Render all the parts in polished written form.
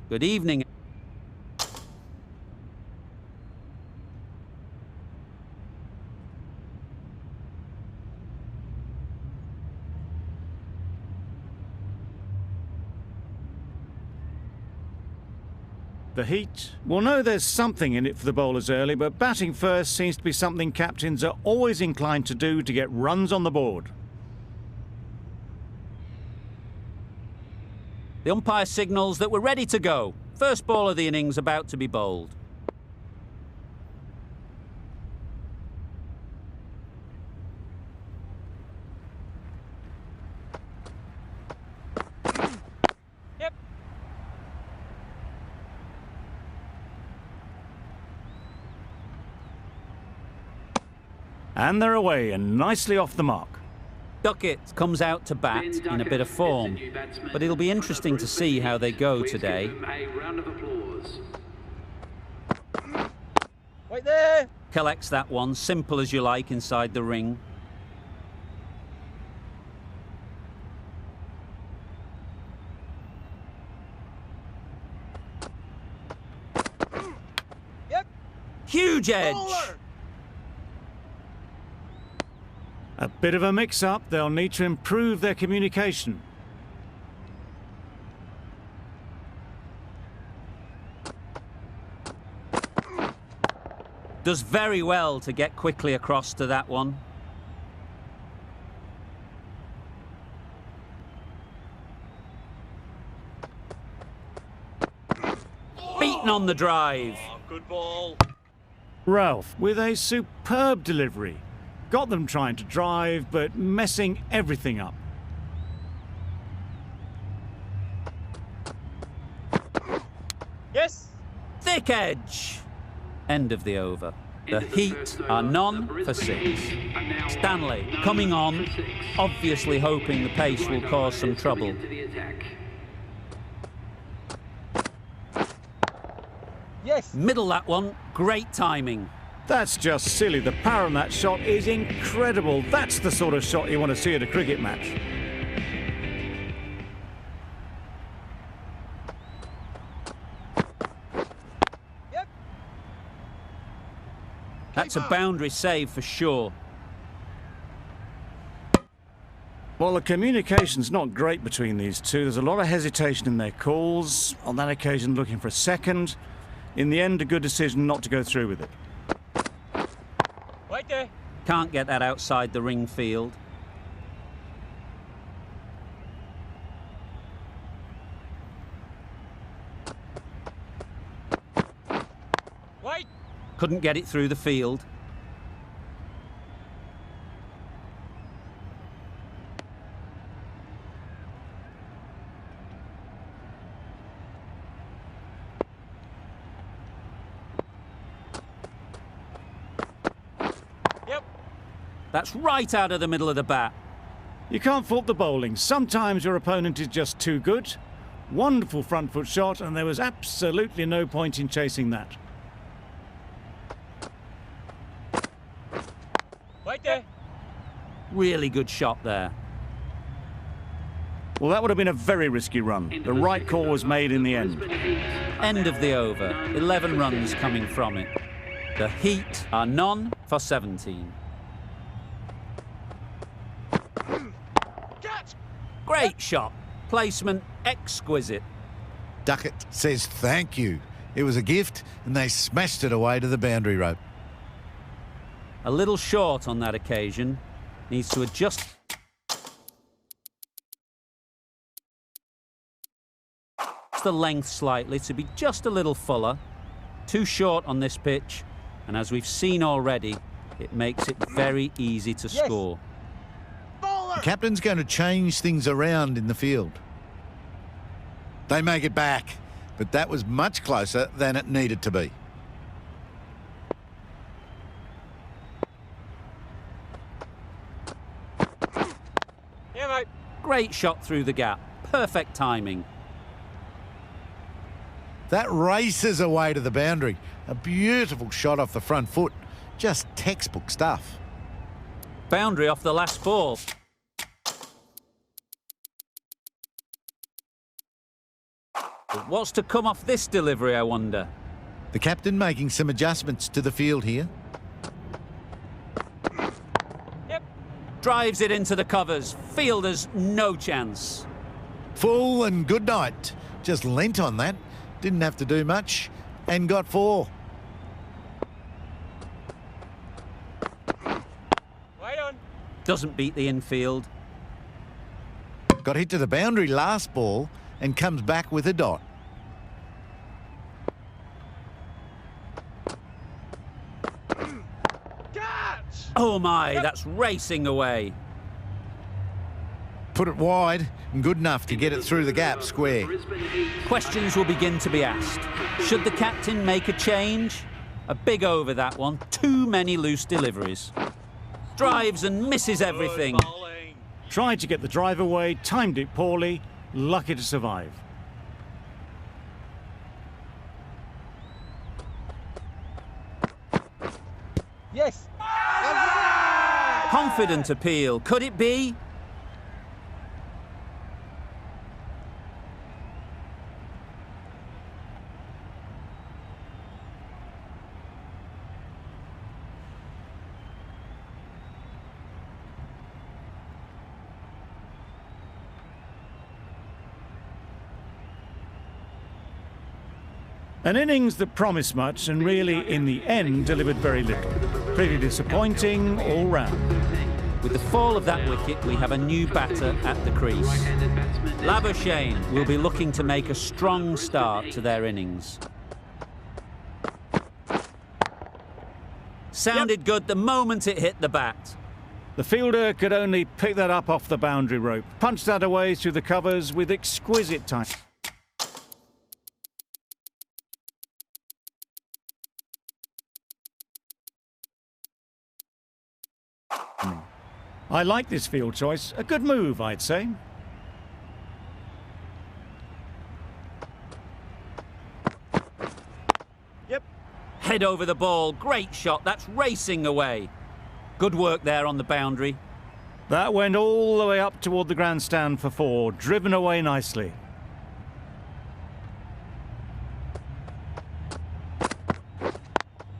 Good evening. The heat? We'll know there's something in it for the bowlers early, but batting first seems to be something captains are always inclined to do to get runs on the board. The umpire signals that we're ready to go. First ball of the innings about to be bowled. Yep. And they're away and nicely off the mark. Duckett comes out to bat in a bit of form, but it'll be interesting to see how they go today. Wait there. Collects that one, simple as you like, inside the ring. Yep. Huge edge. Bowler. A bit of a mix-up, they'll need to improve their communication. Does very well to get quickly across to that one. Beaten on the drive. Oh, good ball. Ralph, with a superb delivery. Got them trying to drive, but messing everything up. Yes. Thick edge. End of the over. The Heat are none for 6. Stanley coming on, obviously hoping the pace will cause some trouble. Yes. Middle that one, great timing. That's just silly. The power on that shot is incredible. That's the sort of shot you want to see at a cricket match. Yep. That's a boundary save for sure. Well, the communication's not great between these two. There's a lot of hesitation in their calls. On that occasion, looking for a second. In the end, a good decision not to go through with it. Wait there. Can't get that outside the ring field. Wait. Couldn't get it through the field. Yep. That's right out of the middle of the bat. You can't fault the bowling. Sometimes your opponent is just too good. Wonderful front foot shot, and there was absolutely no point in chasing that. Wait there. Really good shot there. Well, that would have been a very risky run. The right call was made in the end. End of the over. 11 runs coming from it. The Heat are none for 17. Catch. Great shot. Placement exquisite. Duckett says thank you. It was a gift, and they smashed it away to the boundary rope. A little short on that occasion. Needs to adjust the length slightly to be just a little fuller. Too short on this pitch, and as we've seen already, it makes it very easy to score. The captain's going to change things around in the field. They make it back, but that was much closer than it needed to be. Yeah, mate. Great shot through the gap. Perfect timing. That races away to the boundary. A beautiful shot off the front foot. Just textbook stuff. Boundary off the last ball. What's to come off this delivery, I wonder? The captain making some adjustments to the field here. Yep. Drives it into the covers. Fielders, no chance. Full and good night. Just leant on that. Didn't have to do much and got 4. Wait on. Doesn't beat the infield. Got hit to the boundary last ball and comes back with a dot. Catch! Oh my, that's racing away. Put it wide and good enough to get it through the gap square. Questions will begin to be asked. Should the captain make a change? A big over, that one. Too many loose deliveries. Drives and misses everything. Tried to get the drive away, timed it poorly, lucky to survive. Yes. Confident appeal. Could it be? An innings that promised much and really, in the end, delivered very little. Pretty disappointing all round. With the fall of that wicket, we have a new batter at the crease. Labuschagne will be looking to make a strong start to their innings. Sounded good the moment it hit the bat. The fielder could only pick that up off the boundary rope, punched that away through the covers with exquisite time. I like this field choice. A good move, I'd say. Yep. Head over the ball. Great shot. That's racing away. Good work there on the boundary. That went all the way up toward the grandstand for 4, driven away nicely.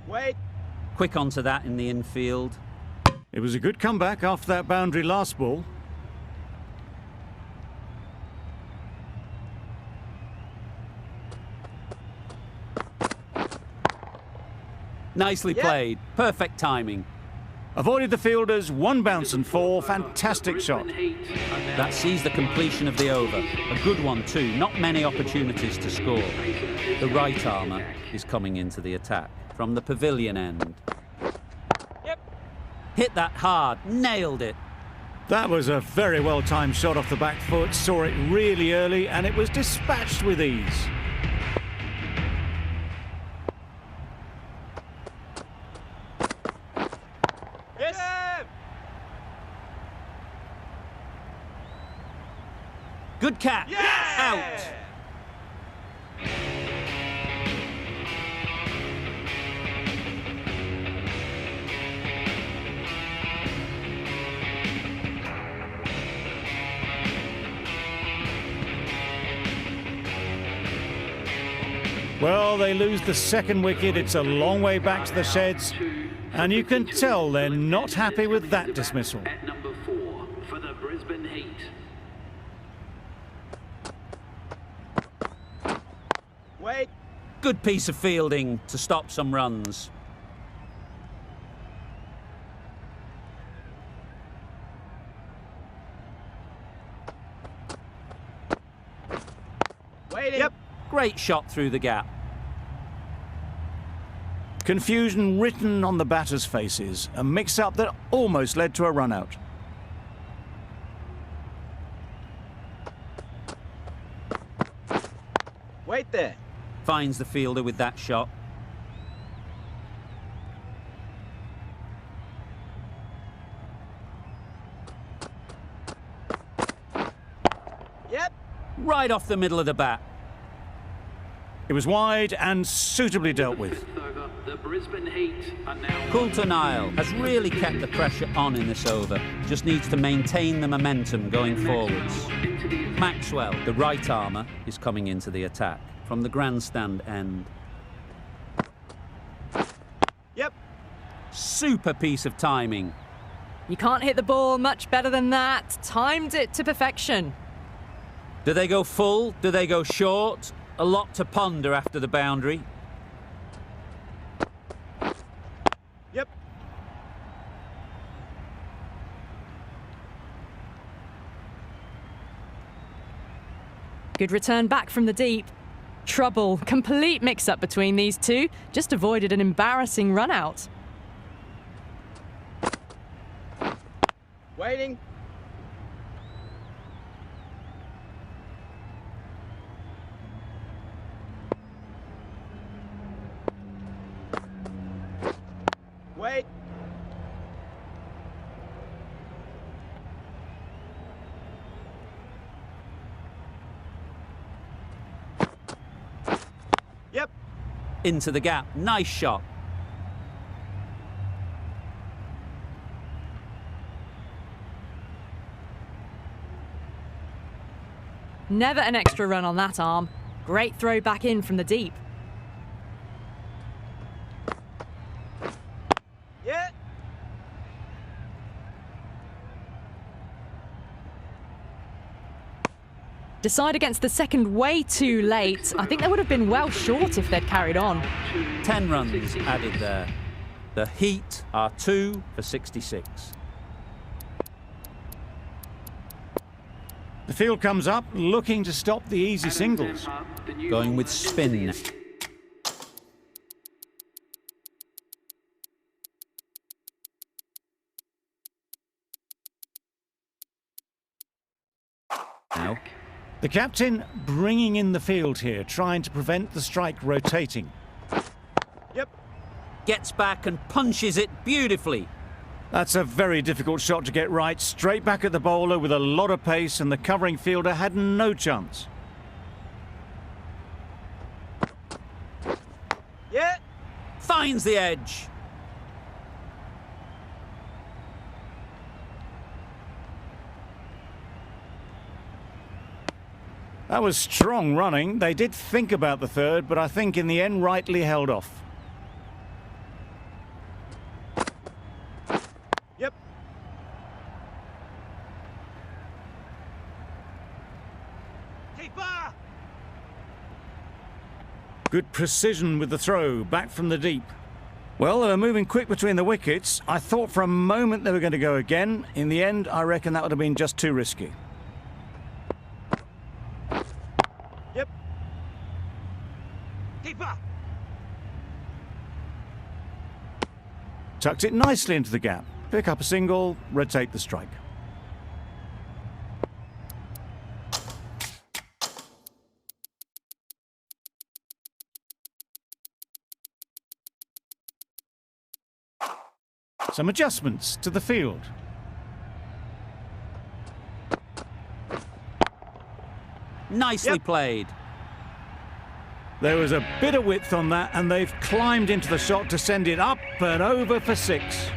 Wait. Quick onto that in the infield. It was a good comeback after that boundary last ball. Nicely played. Perfect timing. Avoided the fielders, 1 bounce and 4. Fantastic shot. That sees the completion of the over. A good one too. Not many opportunities to score. The right armour is coming into the attack from the pavilion end. Yep. Hit that hard. Nailed it. That was a very well-timed shot off the back foot. Saw it really early and it was dispatched with ease. Good catch. Out. Well, they lose the second wicket. It's a long way back to the sheds. And you can tell they're not happy with that dismissal. At number 4 for the Brisbane Heat. Wait. Good piece of fielding to stop some runs. Waiting. Yep. Great shot through the gap. Confusion written on the batters' faces. A mix-up that almost led to a run-out. Wait there. Finds the fielder with that shot. Yep. Right off the middle of the bat. It was wide and suitably dealt with. The Brisbane Heat are now Coulter Nile has really kept the pressure on in this over. Just needs to maintain the momentum going forwards. into into the attack. Maxwell, the right armour, is coming into the attack from the grandstand end. Yep. Super piece of timing. You can't hit the ball much better than that. Timed it to perfection. Do they go full? Do they go short? A lot to ponder after the boundary. Yep. Good return back from the deep. Trouble. Complete mix-up between these two. Just avoided an embarrassing run-out. Waiting. Wait. Yep. Into the gap. Nice shot. Never an extra run on that arm. Great throw back in from the deep. Yeah. Decide against the second way too late. I think they would have been well short if they'd carried on. 10 runs added there. The Heat are 2 for 66. The field comes up, looking to stop the easy singles. Going with spin. Now, The captain bringing in the field here, trying to prevent the strike rotating. Yep. gets back and punches it beautifully. That's a very difficult shot to get right. Straight back at the bowler with a lot of pace, and the covering fielder had no chance. Yeah. Finds the edge. That was strong running. They did think about the third, but I think in the end rightly held off. Yep. Keeper. Good precision with the throw, back from the deep. Well, they were moving quick between the wickets. I thought for a moment they were going to go again. In the end, I reckon that would have been just too risky. Yep. Keeper. Tucked it nicely into the gap. Pick up a single, rotate the strike. Some adjustments to the field. Nicely Yep. played. There was a bit of width on that, and they've climbed into the shot to send it up and over for 6.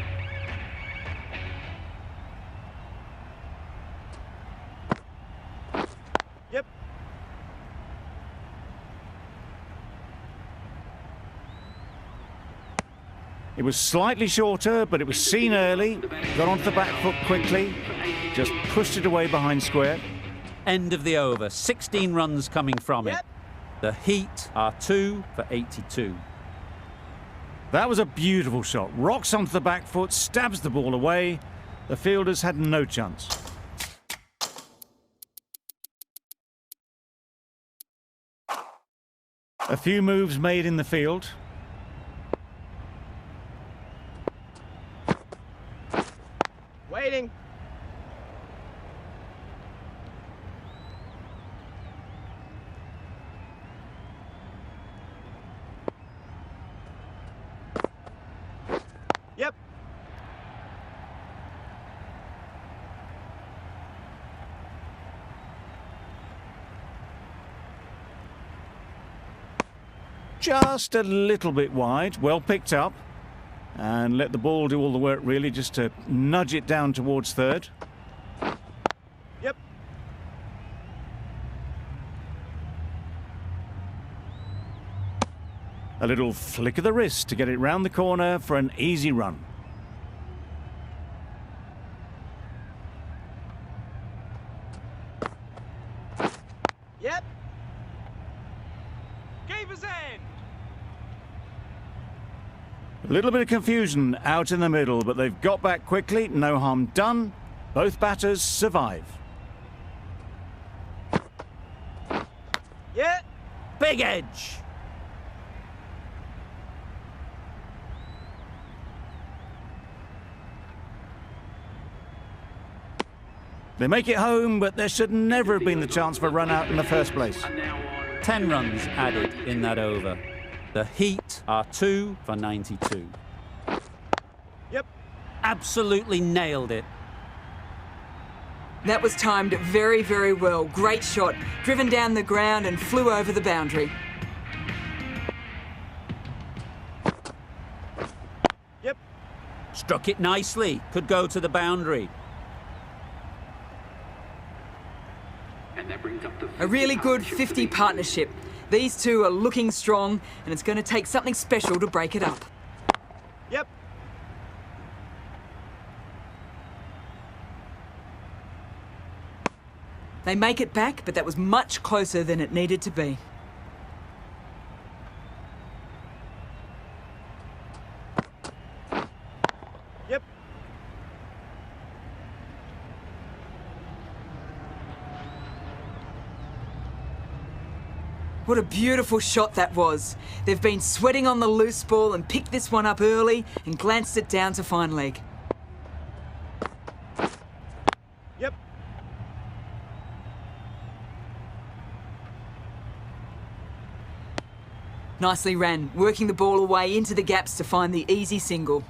Yep. It was slightly shorter, but it was seen early. Got onto the back foot quickly. Just pushed it away behind square. End of the over. 16 runs coming from it. Yep. The Heat are 2 for 82. That was a beautiful shot. Rocks onto the back foot, stabs the ball away. The fielders had no chance. A few moves made in the field. Waiting. Yep. Just a little bit wide. Well picked up. And let the ball do all the work, really, just to nudge it down towards third. Yep. A little flick of the wrist to get it round the corner for an easy run. Yep. Keeper's end. A little bit of confusion out in the middle, but they've got back quickly. No harm done. Both batters survive. Yeah. Big edge. They make it home, but there should never have been the chance for a run out in the first place. 10 runs added in that over. The Heat are 2 for 92. Yep. Absolutely nailed it. That was timed very, very well. Great shot. Driven down the ground and flew over the boundary. Yep. Struck it nicely. Could go to the boundary. And that brings up the A really good 50 partnership. These two are looking strong, and it's going to take something special to break it up. Yep. They make it back, but that was much closer than it needed to be. Yep. What a beautiful shot that was. They've been sweating on the loose ball and picked this one up early and glanced it down to fine leg. Yep. Nicely ran, working the ball away into the gaps to find the easy single.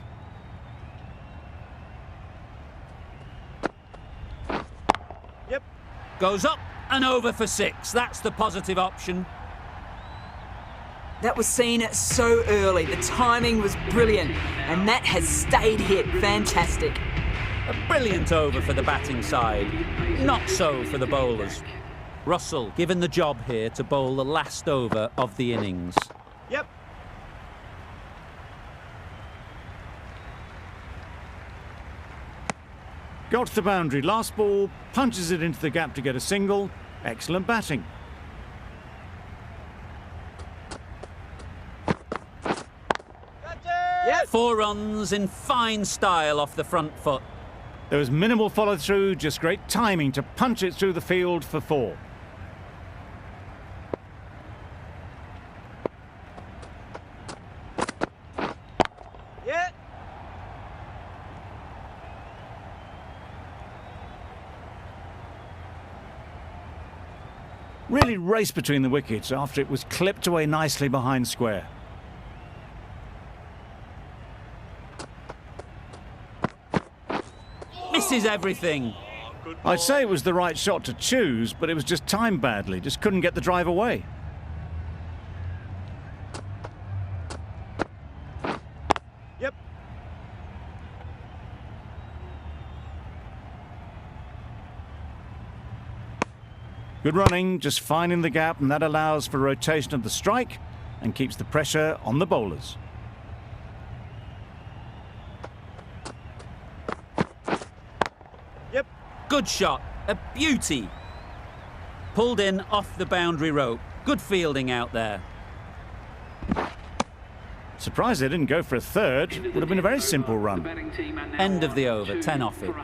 Yep. Goes up and over for 6. That's the positive option. That was seen so early. The timing was brilliant, and that has stayed hit. Fantastic. A brilliant over for the batting side. Not so for the bowlers. Russell given the job here to bowl the last over of the innings. Yep. Got to the boundary. Last ball, punches it into the gap to get a single. Excellent batting. Yep. 4 runs in fine style off the front foot. There was minimal follow-through, just great timing to punch it through the field for 4. Yeah. Really raced between the wickets after it was clipped away nicely behind square. Misses everything. I'd say it was the right shot to choose, but it was just timed badly. Just couldn't get the drive away. Yep. Good running, just finding the gap, and that allows for rotation of the strike and keeps the pressure on the bowlers. Yep. Good shot. A beauty. Pulled in off the boundary rope. Good fielding out there. Surprised they didn't go for a third. Would have been a very simple run. End of the over, 10 off it.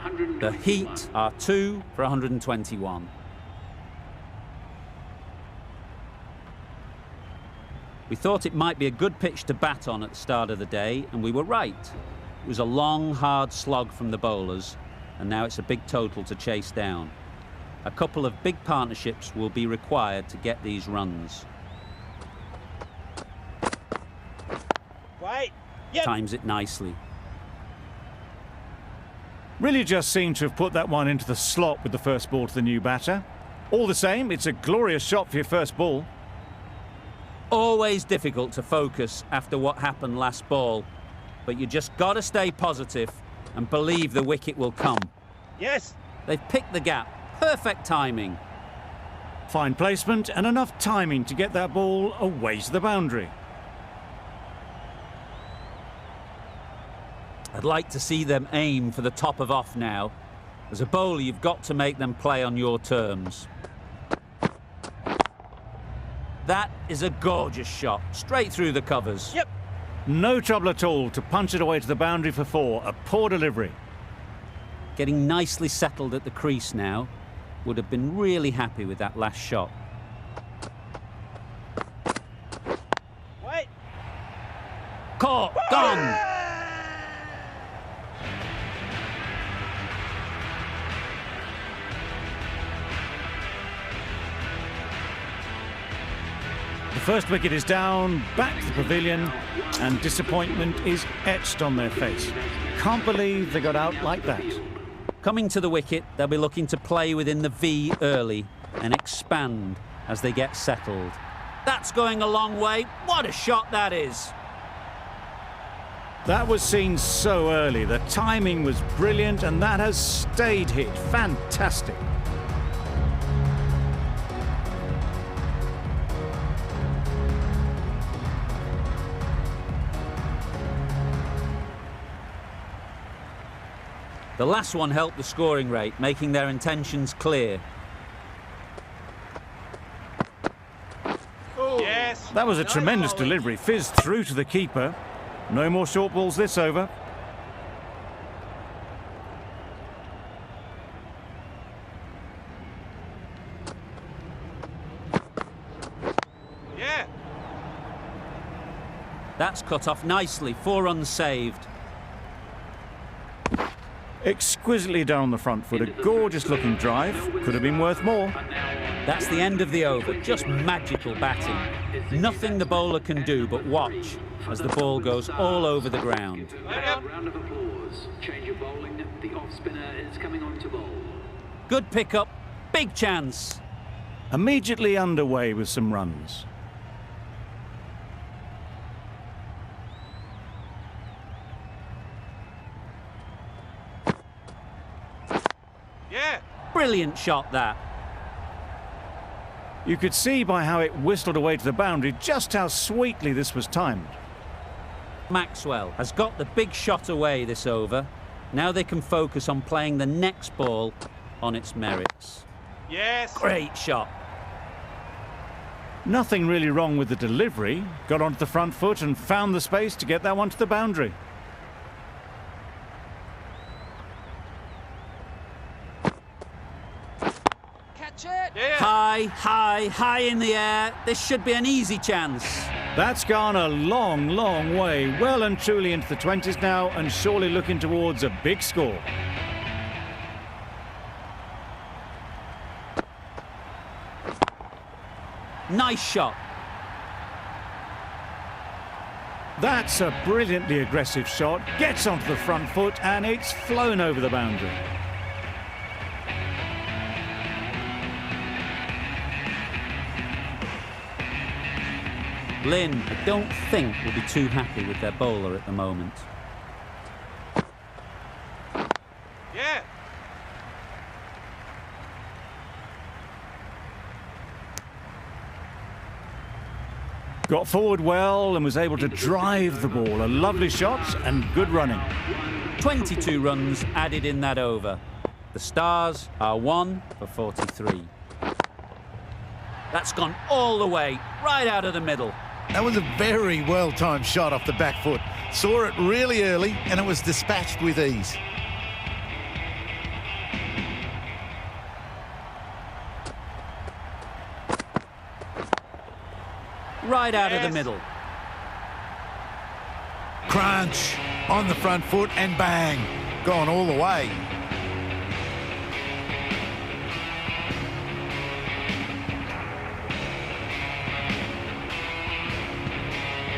The Heat are 2 for 121. We thought it might be a good pitch to bat on at the start of the day, and we were right. It was a long, hard slog from the bowlers, and now it's a big total to chase down. A couple of big partnerships will be required to get these runs. Wait. Yep. Times it nicely. Really just seemed to have put that one into the slot with the first ball to the new batter. All the same, it's a glorious shot for your first ball. Always difficult to focus after what happened last ball, but you just got to stay positive and believe the wicket will come. Yes. They've picked the gap. Perfect timing. Fine placement and enough timing to get that ball away to the boundary. I'd like to see them aim for the top of off now. As a bowler, you've got to make them play on your terms. That is a gorgeous shot, straight through the covers. Yep. No trouble at all to punch it away to the boundary for 4. A poor delivery. Getting nicely settled at the crease now. Would have been really happy with that last shot. Wait. Caught, gone. The first wicket is down, back to the pavilion, and disappointment is etched on their face. Can't believe they got out like that. Coming to the wicket, they'll be looking to play within the V early and expand as they get settled. That's going a long way. What a shot that is. That was seen so early. The timing was brilliant, and that has stayed hit. Fantastic. The last one helped the scoring rate, making their intentions clear. Yes. That was a tremendous delivery. Fizzed through to the keeper. No more short balls this over. Yeah. That's cut off nicely. 4 runs saved. Exquisitely down on the front foot. A gorgeous looking drive. Could have been worth more. That's the end of the over. Just magical batting. Nothing the bowler can do but watch as the ball goes all over the ground. Round of applause. Change of bowling. The off spinner is coming on to bowl. Good pickup. Big chance. Immediately underway with some runs. Yeah. Brilliant shot that. You could see by how it whistled away to the boundary just how sweetly this was timed. Maxwell has got the big shot away this over. Now they can focus on playing the next ball on its merits. Yes. Great shot. Nothing really wrong with the delivery. Got onto the front foot and found the space to get that one to the boundary. Yeah. High, high, high in the air. This should be an easy chance. That's gone a long, long way. Well and truly into the 20s now, and surely looking towards a big score. Nice shot. That's a brilliantly aggressive shot. Gets onto the front foot, and it's flown over the boundary. Lynn, I don't think, will be too happy with their bowler at the moment. Yeah. Got forward well and was able to drive the ball. A lovely shot and good running. 22 runs added in that over. The Stars are 1 for 43. That's gone all the way, right out of the middle. That was a very well-timed shot off the back foot. Saw it really early and it was dispatched with ease. Right out of the Yes. middle. Crunch on the front foot and bang, gone all the way.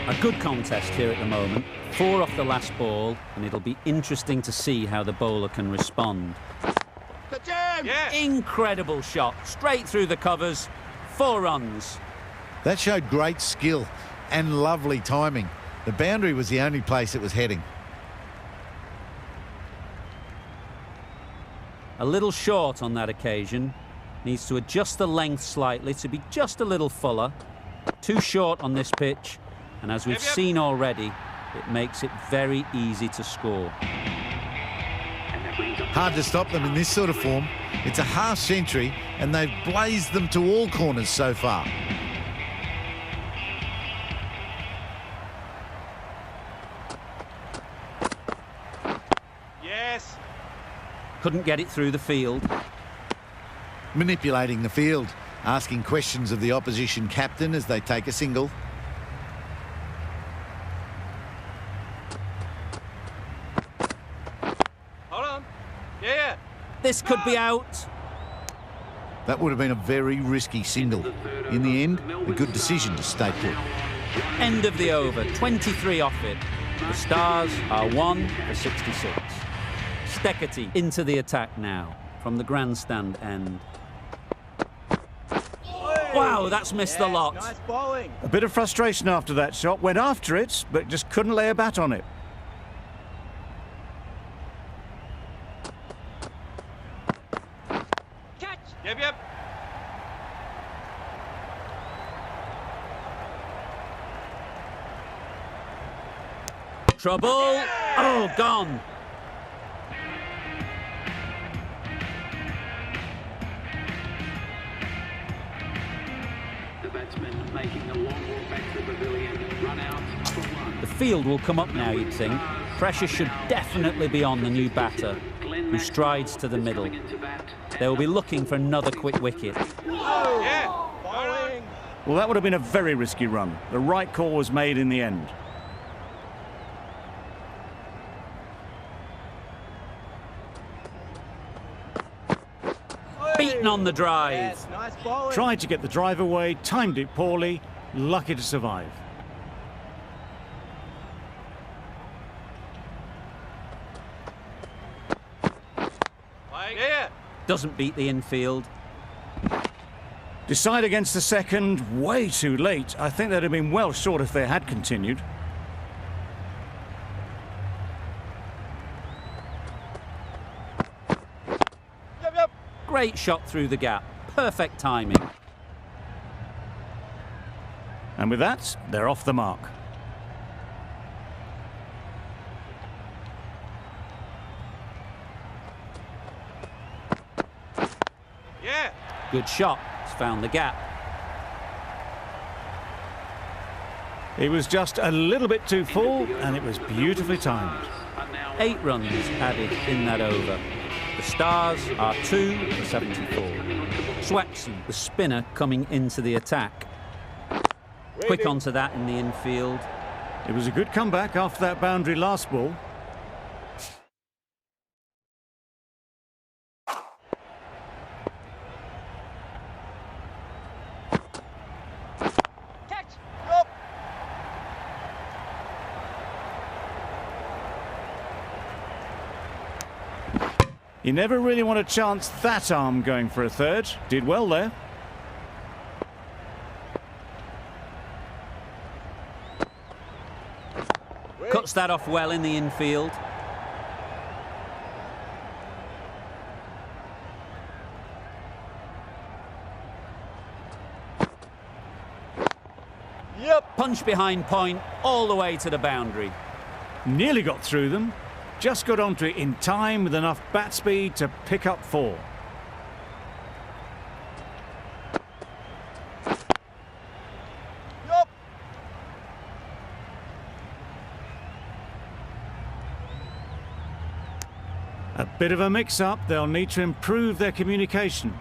A good contest here at the moment. 4 off the last ball, and it'll be interesting to see how the bowler can respond. Yeah. Incredible shot, straight through the covers. 4 runs. That showed great skill and lovely timing. The boundary was the only place it was heading. A little short on that occasion. Needs to adjust the length slightly to be just a little fuller. Too short on this pitch, and as we've Yep, yep. seen already, It makes it very easy to score. Hard to stop them in this sort of form. It's a half century and they've blazed them to all corners so far. Yes. Couldn't get it through the field. Manipulating the field, asking questions of the opposition captain as they take a single. Hold on. Yeah. This could be out. That would have been a very risky single. In the end, a good decision to stay put. End of the over, 23 off it. The Stars are 1 for 66. Steckety into the attack now from the grandstand end. Wow, that's missed the lot. Nice bowling. A bit of frustration after that shot. Went after it, but just couldn't lay a bat on it. Catch. Yep. Trouble. Oh, gone. The batsman making a long walk back to the pavilion. Run out for 1. The field will come up now, you'd think. Pressure should definitely be on the new batter, who strides to the middle. They will be looking for another quick wicket. Yeah. Bowling. Well, that would have been a very risky run. The right call was made in the end. Beaten on the drive. Yes, nice bowling. Tried to get the drive away, timed it poorly, lucky to survive. Yeah. Doesn't beat the infield. Decide against the second, way too late. I think they'd have been well short if they had continued. Yep. Great shot through the gap. Perfect timing. And with that, they're off the mark. Yeah. Good shot. It's found the gap. It was just a little bit too full, and it was beautifully timed. 8 runs added in that over. The Stars are 2 for 74. Swepson, the spinner, coming into the attack. Quick onto that in the infield. It was a good comeback after that boundary last ball. Catch. Up. You never really want to chance that arm going for a third. Did well there. Cuts that off well in the infield. Yep. Punch behind point all the way to the boundary. Nearly got through them. Just got onto it in time with enough bat speed to pick up 4. Yep. A bit of a mix-up. They'll need to improve their communication.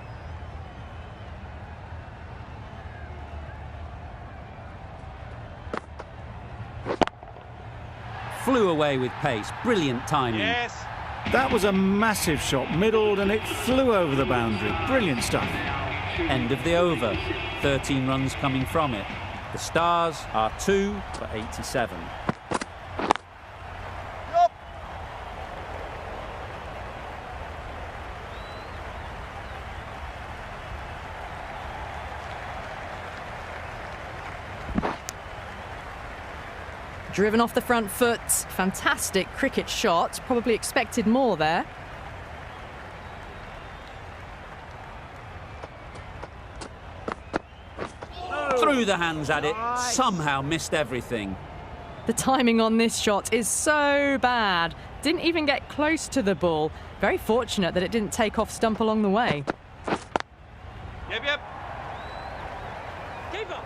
Flew away with pace. Brilliant timing. Yes. That was a massive shot, middled, and it flew over the boundary. Brilliant stuff. End of the over. 13 runs coming from it. The Stars are 2 for 87. Yep. Driven off the front foot. Fantastic cricket shot. Probably expected more there. Threw the hands at it. Somehow missed everything. The timing on this shot is so bad. Didn't even get close to the ball. Very fortunate that it didn't take off stump along the way. Yep. Keeper.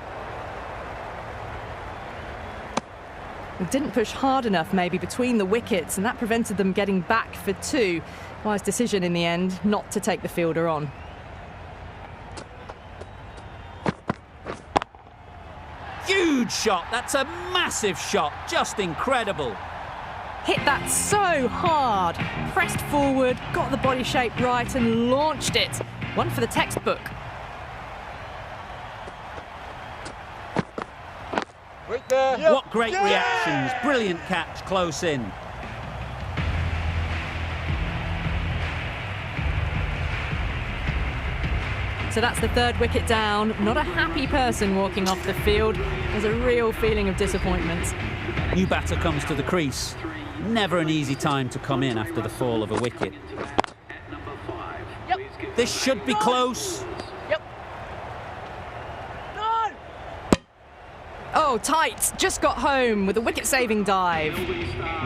It didn't push hard enough maybe between the wickets, and that prevented them getting back for 2. Wise decision in the end not to take the fielder on. Huge shot. That's a massive shot. Just incredible. Hit that so hard. Pressed forward, got the body shape right and launched it. One for the textbook. Right there. Yep. What great reactions. Brilliant catch close in. So that's the 3rd wicket down. Not a happy person walking off the field. There's a real feeling of disappointment. New batter comes to the crease. Never an easy time to come in after the fall of a wicket. Yep. This should be close. Yep. No. Oh, tight. Just got home with a wicket-saving dive.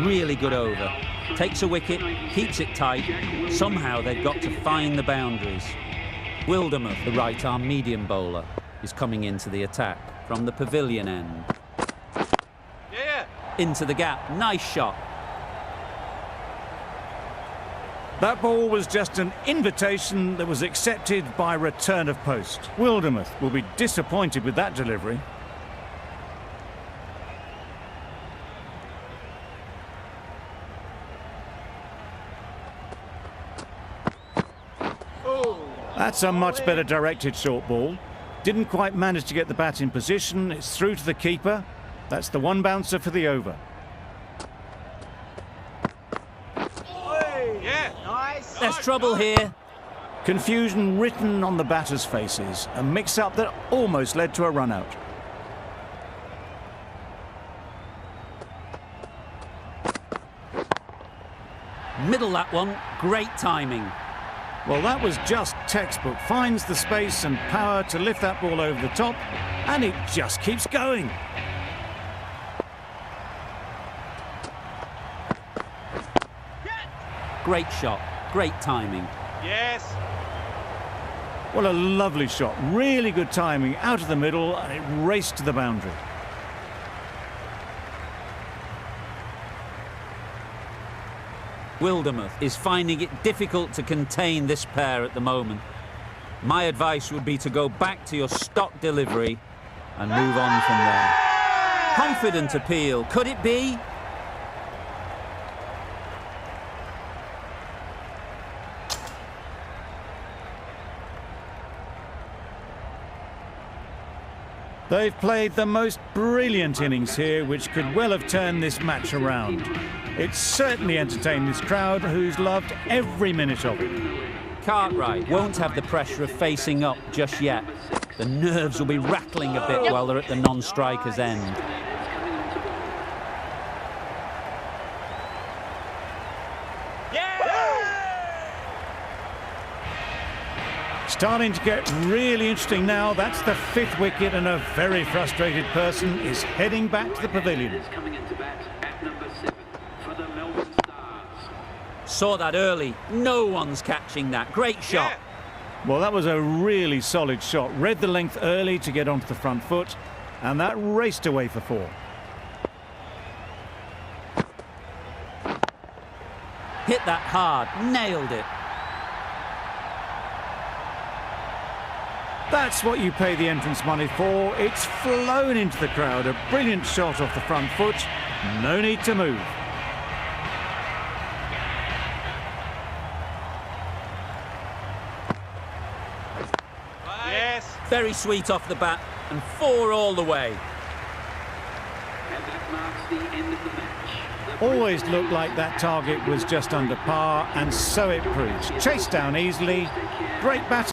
Really good over. Takes a wicket, keeps it tight. Somehow they've got to find the boundaries. Wildermuth, the right-arm medium bowler, is coming into the attack from the pavilion end. Yeah. Into the gap. Nice shot. That ball was just an invitation that was accepted by return of post. Wildermuth will be disappointed with that delivery. That's a much better directed short ball. Didn't quite manage to get the bat in position. It's through to the keeper. That's the 1 bouncer for the over. Yeah. Nice. There's trouble here. Confusion written on the batters' faces. A mix-up that almost led to a run-out. Middle that one. Great timing. Well, that was just textbook. Finds the space and power to lift that ball over the top, and it just keeps going. Great shot. Great timing. Yes. What a lovely shot. Really good timing out of the middle, and it raced to the boundary. Wildermuth is finding it difficult to contain this pair at the moment. My advice would be to go back to your stock delivery and move on from there. Confident appeal. Could it be? They've played the most brilliant innings here, which could well have turned this match around. It's certainly entertained this crowd, who's loved every minute of it. Cartwright won't have the pressure of facing up just yet. The nerves will be rattling a bit while they're at the non-striker's end. Starting to get really interesting now. That's the 5th wicket, and a very frustrated person is heading back to the pavilion. Coming into bat at number 7 for the Melbourne Stars. Saw that early. No one's catching that. Great shot. Well, that was a really solid shot. Read the length early to get onto the front foot, and that raced away for 4. Hit that hard. Nailed it. That's what you pay the entrance money for. It's flown into the crowd. A brilliant shot off the front foot. No need to move. Yes. Very sweet off the bat, and 4 all the way. And that marks the end of the match. Always looked like that target was just under par, and so it proves. Chased down easily. Great batting.